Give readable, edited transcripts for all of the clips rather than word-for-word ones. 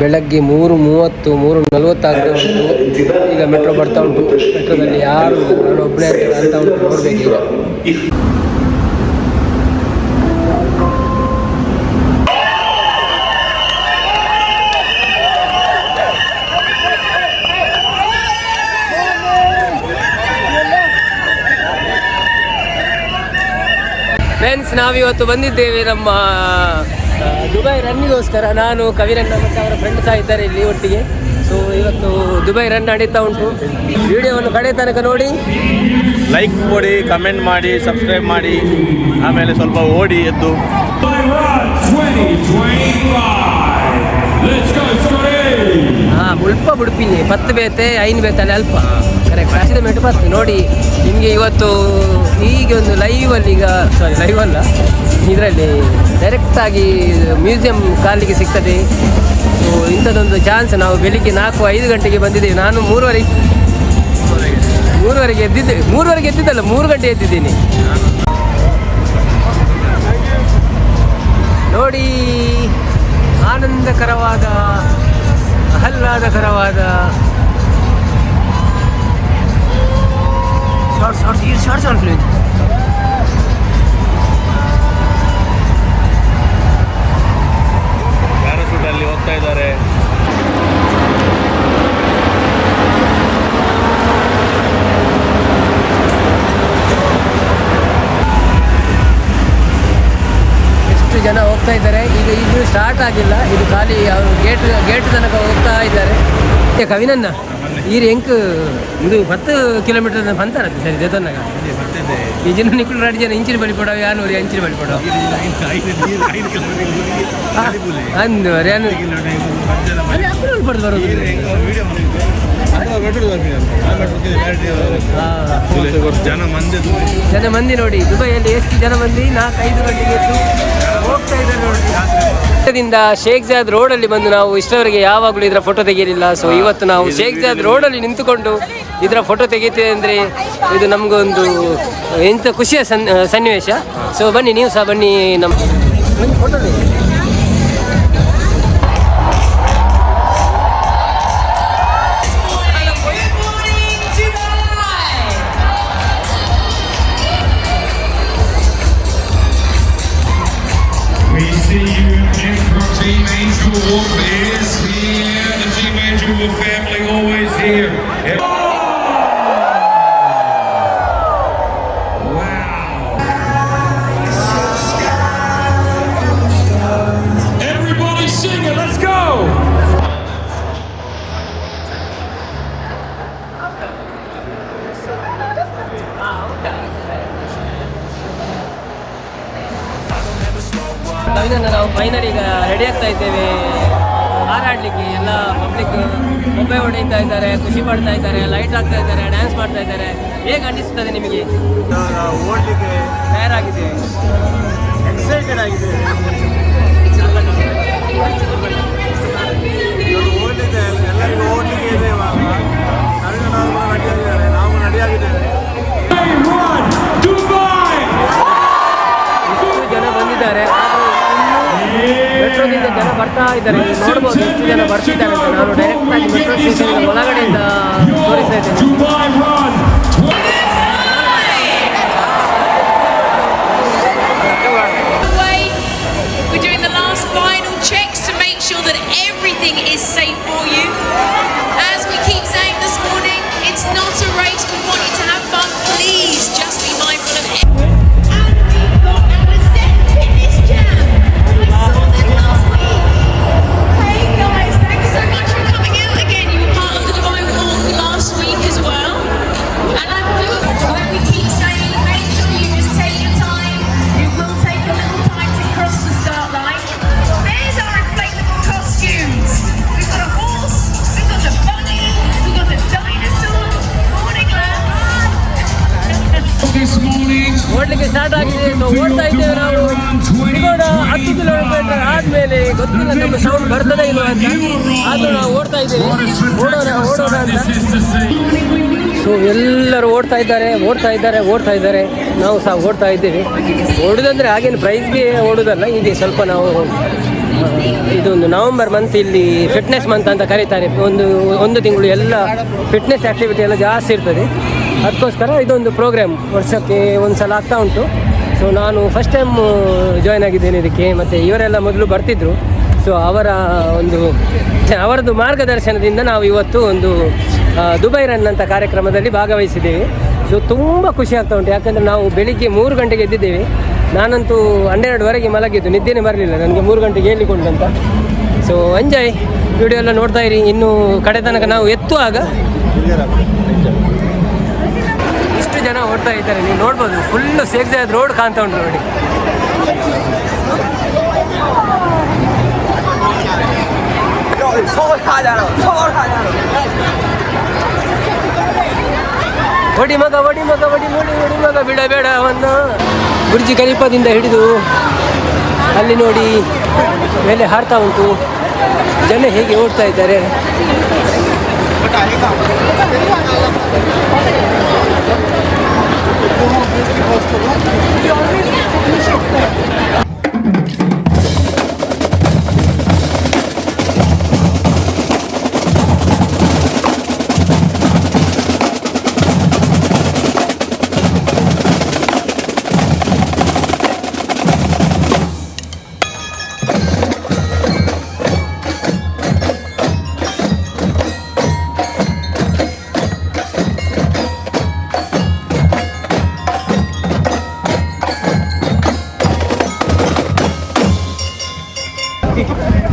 ಬೆಳಗ್ಗೆ 3:30 3:40 ಆಗ್ತಾ ಉಂಟು. ಈಗ ಮೆಟ್ರೋ ಬರ್ತಾ ಉಂಟು. ಮೆಟ್ರೋದಲ್ಲಿ ಯಾರು ನಾನು ಒಬ್ಬನೇ ಅಂತ ಉಂಟು, ನೋಡಬೇಕೀಗ. ಫ್ರೆಂಡ್ಸ್, ನಾವಿವತ್ತು ಬಂದಿದ್ದೇವೆ ನಮ್ಮ ದುಬೈ ರನ್ನಿಗೋಸ್ಕರ. ನಾನು ಕವಿರಣ್ಣ ಮತ್ತು ಅವರ ಫ್ರೆಂಡ್ಸ್ ಇದ್ದಾರೆ ಇಲ್ಲಿ ಒಟ್ಟಿಗೆ. ಸೊ ಇವತ್ತು ದುಬೈ ರನ್ ನಡೀತಾ ಉಂಟು. ವಿಡಿಯೋವನ್ನು ಕಡೆ ತನಕ ನೋಡಿ, ಲೈಕ್ ಕೊಡಿ, ಕಮೆಂಟ್ ಮಾಡಿ, ಸಬ್ಸ್ಕ್ರೈಬ್ ಮಾಡಿ, ಆಮೇಲೆ ಸ್ವಲ್ಪ ಓಡಿ ಎದ್ದು. ಮುಲ್ಪ ಬುಡುಪಿನಿ 10 ಬೇತೆ 5 ಬೇತಲ್ಲಿ ಅಲ್ಪ ಕರೆಕ್ಟ್ ಹಸಿದ ಮೆಟ್ಟು ಬರ್ತದೆ ನೋಡಿ. ನಿಮಗೆ ಇವತ್ತು ಹೀಗೆ ಒಂದು ಲೈವಲ್ಲಿ, ಈಗ ಸಾರಿ ಲೈವ್ ಅಲ್ಲ, ಇದರಲ್ಲಿ ಡೈರೆಕ್ಟಾಗಿ ಮ್ಯೂಸಿಯಂ ಕಾಲಿಗೆ ಸಿಗ್ತದೆ. ಸೊ ಇಂಥದ್ದೊಂದು ಚಾನ್ಸ್. ನಾವು ಬೆಳಿಗ್ಗೆ 4-5 ಗಂಟೆಗೆ ಬಂದಿದ್ದೇವೆ. ನಾನು 3:30ಗೆ ಎದ್ದಿದ್ದೇವೆ. 3:30ಗೆ ಎದ್ದಿದ್ದಲ್ಲ, 3 ಗಂಟೆ ಎದ್ದಿದ್ದೀನಿ ನೋಡಿ. ಆನಂದಕರವಾದ, ಆಹ್ಲಾದಕರವಾದ ಶಾರ್ಟ್ಸ್ ಪ್ಲೀಸ್. ಪ್ಯಾರಾಶೂಟಲ್ಲಿ ಹೋಗ್ತಾ ಇದ್ದಾರೆ. ಎಷ್ಟು ಜನ ಹೋಗ್ತಾ ಇದ್ದಾರೆ. ಈಗ ಇದು ಸ್ಟಾರ್ಟ್ ಆಗಿಲ್ಲ, ಇದು ಖಾಲಿ ಅವರು ಗೇಟ್ ತನಕ ಹೋಗ್ತಾ ಇದ್ದಾರೆ. ಕವಿನನ್ನ ಈರು ಎಂಕ್ ಇದು 10 ಕಿಲೋಮೀಟರ್ ಬಂತಾರತ್ತೆ ಸರಿ ದೇತನಾಗ ಈ ಜನ ನಿಕ್ಕಳು 2 ಜನ ಇಂಚಿನ ಬಳಿ ಕೊಡೋ, 200 ಇಂಚಿನ ಬಳಿ ಕೊಡೋ ಅಂದು ಪಡೆದು ಬರೋದು. ಜನ ಮಂದಿ ನೋಡಿ, ದುಬೈಯಲ್ಲಿ ಎಷ್ಟು ಜನ ಮಂದಿ 4-5 ಗಂಟೆಗೆ ಎದ್ದು ಹೋಗ್ತಾ ಇದ್ದಾರೆ ನೋಡಿ. ಶೇಖ್ ಜಾದ್ ರೋಡಲ್ಲಿ ಬಂದು ನಾವು ಇಷ್ಟವರೆಗೆ ಯಾವಾಗಲೂ ಇದರ ಫೋಟೋ ತೆಗೆಯಲಿಲ್ಲ. ಸೊ ಇವತ್ತು ನಾವು ಶೇಖ್ ಜಾದ್ ರೋಡಲ್ಲಿ ನಿಂತುಕೊಂಡು ಇದರ ಫೋಟೋ ತೆಗಿತೇವೆ ಅಂದರೆ ಇದು ನಮಗೊಂದು ಎಂಥ ಖುಷಿಯ ಸನ್ನಿವೇಶ. ಸೊ ಬನ್ನಿ, ನೀವು ಸಹ ಬನ್ನಿ, ನಮ್ಮ ಫೋಟೋ ತೆಗಿ. Team Angel Wolf is here. The Team Angel Wolf family always here. Wow. Everybody sing it. Let's go. ನಾವು ಫೈನಲ್ ಈಗ ರೆಡಿ ಆಗ್ತಾ ಇದ್ದೇವೆ ಹಾರಾಡಲಿಕ್ಕೆ. ಎಲ್ಲ ಪಬ್ಲಿಕ್ ಮೊಬೈ ಹೊಡೆಯುತ್ತಾ ಇದ್ದಾರೆ, ಖುಷಿ ಪಡ್ತಾ ಇದ್ದಾರೆ, ಲೈಟ್ ಆಗ್ತಾ ಇದ್ದಾರೆ, ಡ್ಯಾನ್ಸ್ ಮಾಡ್ತಾ ಇದ್ದಾರೆ. ಹೇಗೆ ಅನ್ನಿಸ್ತದೆ ನಿಮಗೆ? ಓಡಲಿಕ್ಕೆ ತಯಾರಾಗಿದ್ದೇವೆ, ಎಕ್ಸೈಟೆಡ್ ಆಗಿದ್ದೇವೆ. ಓಡಲಿಕ್ಕೆ ಎಲ್ಲರಿಗೂ ಓಡಲಿಕ್ಕೆ ಇದೆ. ಇವಾಗ ನಾವು ರೆಡಿಯಾಗಿದ್ದೇವೆ. ಎಷ್ಟು ಜನ ಬಂದಿದ್ದಾರೆ, ಮೆಟ್ರೋದಿಂದ ಜನ ಬರ್ತಾ ಇದ್ದಾರೆ. ನೋಡ್ಬೋದು ಎಷ್ಟು ಜನ ಬರ್ತಿದ್ದಾರೆ ಅಂತ. ನಾನು ಡೈರೆಕ್ಟಾಗಿ ಮೆಟ್ರೋ ಸ್ಟೇಷನ್ ಒಳಗಡೆಯಿಂದ ತೋರಿಸ್ತಾ ಇದ್ದೇನೆ. We're doing the last final checks to make sure that everything is safe for you. As we keep saying this morning, it's not a race. We want you to have fun. Please just be mindful of it. ಓಡಲಿಕ್ಕೆ start ಆಗಿದೆ. So ಓಡ್ತಾ ಇದ್ದೇವೆ ನಾವು. ಸಿಗೋಣ 10 kilometre ಆದಮೇಲೆ. ಗೊತ್ತಿಲ್ಲ ನಮ್ಮ sound ಬರ್ತದೆ ಇಲ್ವ ಅಂತ, ಆದರೂ ನಾವು ಓಡ್ತಾ ಇದ್ದೇವೆ. ಓಡೋಣ ಅಂತ. ಸೊ ಎಲ್ಲರೂ ಓಡ್ತಾ ಇದ್ದಾರೆ. ನಾವು ಸಹ ಓಡ್ತಾ ಇದ್ದೇವೆ. ಓಡೋದಂದರೆ ಹಾಗೇನು ಪ್ರೈಸ್ಗೆ ಓಡೋದಲ್ಲ, ಹೀಗೆ ಸ್ವಲ್ಪ ನಾವು ಇದೊಂದು ನವಂಬರ್ ಮಂತ್ ಇಲ್ಲಿ ಫಿಟ್ನೆಸ್ ಮಂತ್ ಅಂತ ಕರೀತಾರೆ. ಒಂದು ತಿಂಗಳು ಎಲ್ಲ ಫಿಟ್ನೆಸ್ ಆ್ಯಕ್ಟಿವಿಟಿ ಎಲ್ಲ ಜಾಸ್ತಿ ಇರ್ತದೆ. ಅದಕ್ಕೋಸ್ಕರ ಇದೊಂದು ಪ್ರೋಗ್ರಾಮ್ ವರ್ಷಕ್ಕೆ ಒಂದು ಸಲ ಆಗ್ತಾ ಉಂಟು. ಸೊ ನಾನು ಫಸ್ಟ್ ಟೈಮ್ ಜಾಯ್ನ್ ಆಗಿದ್ದೇನೆ ಇದಕ್ಕೆ. ಮತ್ತು ಇವರೆಲ್ಲ ಮೊದಲು ಬರ್ತಿದ್ದರು. ಸೊ ಅವರದ್ದು ಮಾರ್ಗದರ್ಶನದಿಂದ ನಾವು ಇವತ್ತು ಒಂದು ದುಬೈ ರನ್ ಅಂತ ಕಾರ್ಯಕ್ರಮದಲ್ಲಿ ಭಾಗವಹಿಸಿದ್ದೇವೆ. ಸೊ ತುಂಬ ಖುಷಿ ಆಗ್ತಾ ಉಂಟು. ಯಾಕಂದರೆ ನಾವು ಬೆಳಿಗ್ಗೆ 3 ಗಂಟೆಗೆ ಎದ್ದಿದ್ದೇವೆ. ನಾನಂತೂ 12ವರೆಗೆ ಮಲಗಿದ್ದು, ನಿದ್ದೆನೇ ಬರಲಿಲ್ಲ ನನಗೆ 3 ಗಂಟೆಗೆ ಹೇಳಿಕೊಂಡಂತ. ಸೊ ಎಂಜಾಯ್, ವಿಡಿಯೋ ಎಲ್ಲ ನೋಡ್ತಾ ಇರಿ. ಇನ್ನು ಕಡೆ ತನಕ ನಾವು ಎತ್ತುವಾಗ ಇಷ್ಟು ಜನ ಓಡ್ತಾ ಇದ್ದಾರೆ, ನೀವು ನೋಡ್ಬೋದು. ಫುಲ್ಲು ಶೇಖ್ ಝಾಯದ್ ರೋಡ್ ಕಾಣ್ತಾ ಉಂಟು ನೋಡಿ. ಒಡಿ ಮಗ ಬಿಡಬೇಡ ಅವನ್ನು. ಬುರ್ಜಿ ಖಲೀಫಾದಿಂದ ಹಿಡಿದು ಅಲ್ಲಿ ನೋಡಿ ಮೇಲೆ ಹಾರ್ತಾ ಉಂಟು. ಜನ ಹೇಗೆ ಓಡ್ತಾ ಇದ್ದಾರೆ.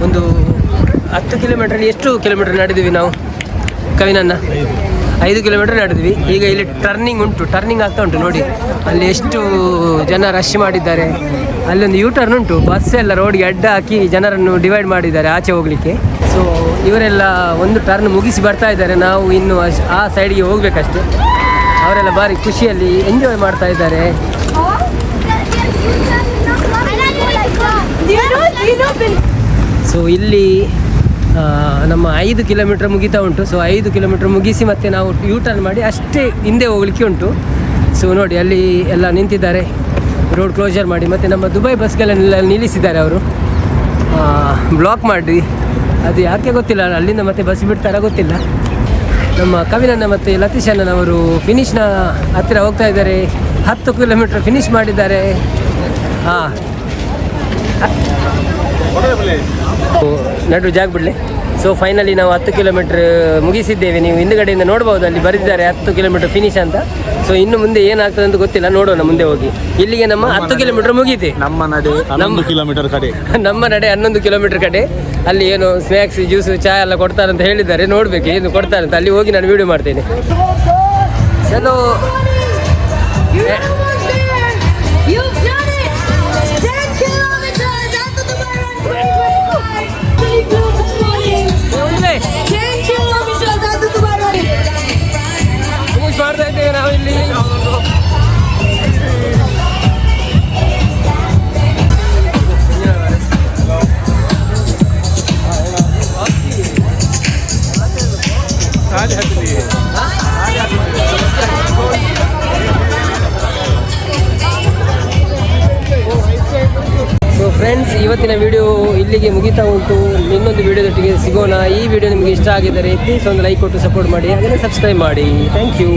ಒಂದು 10 ಕಿಲೋಮೀಟ್ರಲ್ಲಿ ಎಷ್ಟು ಕಿಲೋಮೀಟ್ರ್ ನಡೆದ್ವಿ ನಾವು ಕವಿನನ್ನ? 5 ಕಿಲೋಮೀಟ್ರ್ ನಡೆದ್ವಿ. ಈಗ ಇಲ್ಲಿ ಟರ್ನಿಂಗ್ ಉಂಟು, ಟರ್ನಿಂಗ್ ಆಗ್ತಾ ಉಂಟು ನೋಡಿ. ಅಲ್ಲಿ ಎಷ್ಟು ಜನ ರಶ್ ಮಾಡಿದ್ದಾರೆ. ಅಲ್ಲೊಂದು ಯೂಟರ್ನ್ ಉಂಟು, ಬಸ್ ಎಲ್ಲ ರೋಡ್ಗೆ ಅಡ್ಡ ಹಾಕಿ ಜನರನ್ನು ಡಿವೈಡ್ ಮಾಡಿದ್ದಾರೆ ಆಚೆ ಹೋಗಲಿಕ್ಕೆ. ಸೊ ಇವರೆಲ್ಲ ಒಂದು ಟರ್ನ್ ಮುಗಿಸಿ ಬರ್ತಾ ಇದ್ದಾರೆ. ನಾವು ಇನ್ನು ಆ ಸೈಡ್ಗೆ ಹೋಗ್ಬೇಕಷ್ಟೆ. ಅವರೆಲ್ಲ ಭಾರಿ ಖುಷಿಯಲ್ಲಿ ಎಂಜಾಯ್ ಮಾಡ್ತಾ ಇದ್ದಾರೆ. ಸೊ ಇಲ್ಲಿ ನಮ್ಮ 5 ಕಿಲೋಮೀಟ್ರ್ ಮುಗಿತಾ ಉಂಟು. ಸೊ 5 ಕಿಲೋಮೀಟ್ರ್ ಮುಗಿಸಿ ಮತ್ತೆ ನಾವು ಯೂಟರ್ನ್ ಮಾಡಿ ಅಷ್ಟೇ ಹಿಂದೆ ಹೋಗಲಿಕ್ಕೆ ಉಂಟು. ಸೊ ನೋಡಿ ಅಲ್ಲಿ ಎಲ್ಲ ನಿಂತಿದ್ದಾರೆ, ರೋಡ್ ಕ್ಲೋಸರ್ ಮಾಡಿ. ಮತ್ತು ನಮ್ಮ ದುಬೈ ಬಸ್ಗಳನ್ನೆಲ್ಲ ನಿಲ್ಲಿಸಿದ್ದಾರೆ ಅವರು, ಬ್ಲಾಕ್ ಮಾಡಿ. ಅದು ಯಾಕೆ ಗೊತ್ತಿಲ್ಲ, ಅಲ್ಲಿಂದ ಮತ್ತೆ ಬಸ್ ಬಿಡ್ತಾರ ಗೊತ್ತಿಲ್ಲ. ನಮ್ಮ ಕವಿನನ್ನ ಮತ್ತು ಲತೀಶಣ್ಣನವರು ಫಿನಿಷ್ನ ಹತ್ತಿರ ಹೋಗ್ತಾ ಇದ್ದಾರೆ. 10 ಕಿಲೋಮೀಟ್ರ್ ಫಿನಿಷ್ ಮಾಡಿದ್ದಾರೆ. ನಡು ಜಾಗ ಬಿಡಲಿ. ಸೊ ಫೈನಲಿ ನಾವು 10 ಕಿಲೋಮೀಟ್ರ್ ಮುಗಿಸಿದ್ದೇವೆ. ನೀವು ಹಿಂದುಗಡೆಯಿಂದ ನೋಡ್ಬೋದು, ಅಲ್ಲಿ ಬರೆದಿದ್ದಾರೆ 10 ಕಿಲೋಮೀಟ್ರ್ ಫಿನಿಶ್ ಅಂತ. ಸೊ ಇನ್ನು ಮುಂದೆ ಏನಾಗ್ತದೆ ಅಂತ ಗೊತ್ತಿಲ್ಲ, ನೋಡೋಣ ಮುಂದೆ ಹೋಗಿ. ಇಲ್ಲಿಗೆ ನಮ್ಮ 10 ಕಿಲೋಮೀಟ್ರ್ ಮುಗೀತೆ. ನಮ್ಮ ನಡೆ 11 ಕಿಲೋಮೀಟರ್ ಕಡೆ ನಮ್ಮ ನಡೆ 11 ಕಿಲೋಮೀಟ್ರ್ ಕಡೆ. ಅಲ್ಲಿ ಏನು ಸ್ನ್ಯಾಕ್ಸ್, ಜ್ಯೂಸು, ಚಹಾ ಎಲ್ಲ ಕೊಡ್ತಾರಂತ ಹೇಳಿದ್ದಾರೆ. ನೋಡಬೇಕು ಏನು ಕೊಡ್ತಾರಂತ. ಅಲ್ಲಿ ಹೋಗಿ ನಾನು ವೀಡಿಯೋ ಮಾಡ್ತೇನೆ. ಚಲೋ. ಮಾಡ್ತಾ ಇದ್ದೇವೆ ನಾವು ಇಲ್ಲಿ. ಸೊ ಫ್ರೆಂಡ್ಸ್, ಇವತ್ತಿನ ವಿಡಿಯೋ ಇಲ್ಲಿಗೆ ಮುಗಿತಾ ಉಂಟು. ಇನ್ನೊಂದು ವಿಡಿಯೋದೊಟ್ಟಿಗೆ ಸಿಗೋಣ. ಈ ವಿಡಿಯೋ ನಿಮಗೆ ಇಷ್ಟ ಆಗಿದ್ದರೆ ಪ್ಲೀಸ್ ಒಂದು ಲೈಕ್ ಕೊಟ್ಟು ಸಪೋರ್ಟ್ ಮಾಡಿ, ಹಾಗೆಯೇ ಸಬ್ಸ್ಕ್ರೈಬ್ ಮಾಡಿ. Thank you.